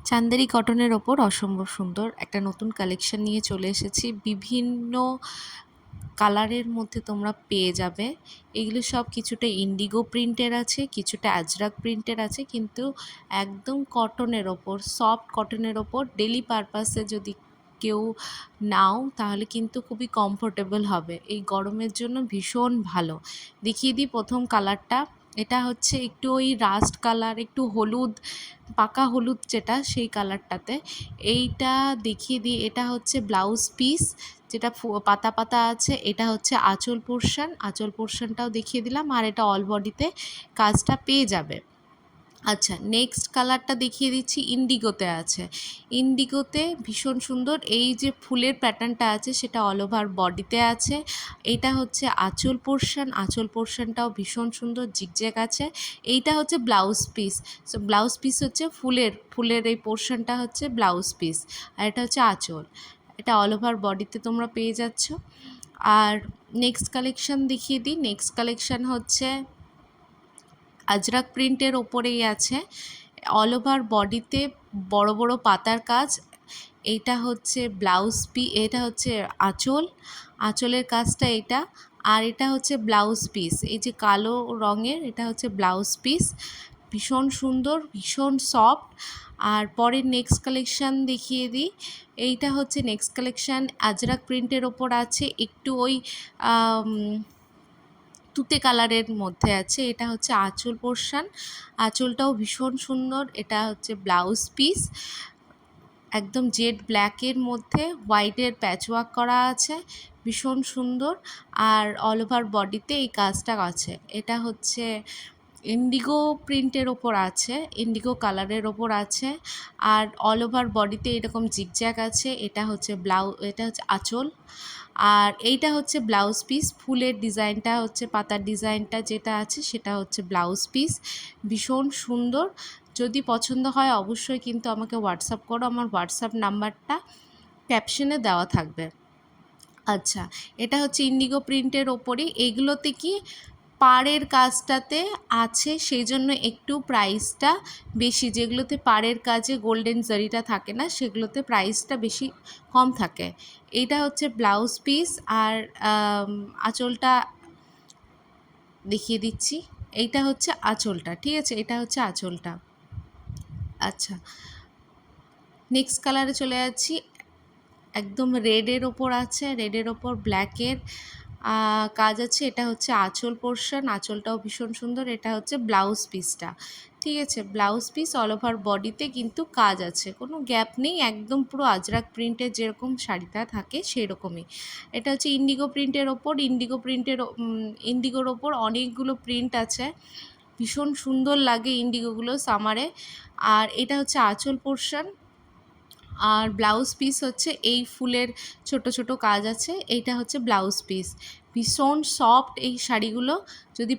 চান্দেরি কটনের ওপর অসম্ভব সুন্দর একটা নতুন কালেকশন নিয়ে চলে এসেছি। বিভিন্ন কালারের মধ্যে তোমরা পেয়ে যাবে। এগুলো সব কিছুটা ইন্ডিগো প্রিন্টের আছে, কিছুটা আজরাক প্রিন্টের আছে, কিন্তু একদম কটনের ওপর, সফট কটনের ওপর ডেলি পারপাসে যদি কেউ নাও তাহলে কিন্তু খুবই কমফোর্টেবল হবে। এই গরমের জন্য ভীষণ ভালো। দেখিয়ে দিই প্রথম কালারটা। এটা হচ্ছে একটু ওই রাস্ট কালার, একটু হলুদ, পাকা হলুদ যেটা, সেই কালারটাতে। এইটা দেখিয়ে দিই, এটা হচ্ছে ব্লাউজ পিস যেটা পাতা পাতা আছে। এটা হচ্ছে আঁচল পোর্শন, আঁচল পোর্শনটাও দেখিয়ে দিলাম। আর এটা অল বডিতে কাজটা পেয়ে যাবে। আচ্ছা, নেক্সট কালারটা দেখিয়ে দিচ্ছি, ইন্ডিগোতে আছে। ইন্ডিগোতে ভীষণ সুন্দর এই যে ফুলের প্যাটার্নটা আছে সেটা অল ওভার বডিতে আছে। এইটা হচ্ছে আঁচল পোর্শন, আঁচল পোর্শনটাও ভীষণ সুন্দর, জিগজ্যাগ আছে। এইটা হচ্ছে blouse piece. So blouse piece হচ্ছে ফুলের এই পোর্শনটা হচ্ছে ব্লাউজ পিস, আর এটা হচ্ছে আঁচল। এটা অল ওভার বডিতে তোমরা পেয়ে যাচ্ছ। আর নেক্সট কালেকশন দেখিয়ে দিই। নেক্সট কালেকশন হচ্ছে আজরাক প্রিন্টের ওপরেই আছে, অল ওভার বডিতে বড় বড় পাতার কাজ। এইটা হচ্ছে এটা হচ্ছে আঁচল, আঁচলের কাজটা এটা। আর এটা হচ্ছে ব্লাউজ পিস, এই যে কালো রঙের, এটা হচ্ছে ব্লাউজ পিস। ভীষণ সুন্দর, ভীষণ সফট। আর পরের নেক্সট কালেকশান দেখিয়ে দিই। এইটা হচ্ছে নেক্সট কালেকশান, আজরাক প্রিন্টের ওপর আছে, একটু ওই তুতে কালারের মধ্যে আছে। এটা হচ্ছে আঁচল পোর্শন, আঁচলটাও ভীষণ সুন্দর। এটা হচ্ছে ব্লাউজ পিস, একদম জেড ব্ল্যাকের মধ্যে হোয়াইটের প্যাচওয়ার্ক করা আছে, ভীষণ সুন্দর। আর অল ওভার বডিতে এই কাজটা আছে। এটা হচ্ছে ইন্ডিগো প্রিন্টের ওপর আছে, ইন্ডিগো কালারের ওপর আছে। আর অল ওভার বডিতে এরকম জিগজ্যাগ আছে। এটা হচ্ছে এটা হচ্ছে আঁচল। আর এইটা হচ্ছে ব্লাউজ পিস, ফুলের ডিজাইনটা হচ্ছে, পাতার ডিজাইনটা যেটা আছে সেটা হচ্ছে ব্লাউজ পিস। ভীষণ সুন্দর। যদি পছন্দ হয় অবশ্যই কিন্তু আমাকে হোয়াটসঅ্যাপ করো, আমার হোয়াটসঅ্যাপ নাম্বারটা ক্যাপশনে দেওয়া থাকবে। আচ্ছা, এটা হচ্ছে ইন্ডিগো প্রিন্টের ওপরই। এইগুলোতে কি পাড়ের কাজটাতে আছে, সেই জন্য একটু প্রাইসটা বেশি। যেগুলোতে পাড়ের কাজে গোল্ডেন জারিটা থাকে না সেগুলোতে প্রাইসটা বেশি কম থাকে। এইটা হচ্ছে ব্লাউজ পিস। আর আঁচলটা দেখিয়ে দিচ্ছি। এইটা হচ্ছে আঁচলটা, ঠিক আছে, এটা হচ্ছে আঁচলটা। আচ্ছা, নেক্সট কালারে চলে যাচ্ছি। একদম রেডের ওপর আছে, রেডের ওপর ব্ল্যাকের কাজ আছে। এটা হচ্ছে আঁচল পোর্শন, আঁচলটাও ভীষণ সুন্দর। এটা হচ্ছে ব্লাউজ পিসটা, ঠিক আছে, ব্লাউজ পিস অল ওভার বডিতে কিন্তু কাজ আছে, কোনো গ্যাপ নেই, একদম পুরো আজরাক প্রিন্টের যেরকম শাড়িটা থাকে সেরকমই। এটা হচ্ছে ইন্ডিগো প্রিন্টের ওপর, ইন্ডিগোর ওপর অনেকগুলো প্রিন্ট আছে, ভীষণ সুন্দর লাগে ইন্ডিগোগুলো সামারে। আর এটা হচ্ছে আঁচল পোর্শন। আর ব্লাউজ পিস হচ্ছে এই ফুলের ছোট ছোট কাজ আছে। এইটা হচ্ছে ব্লাউজ পিস। ভীষণ সফট এই শাড়িগুলো, যদি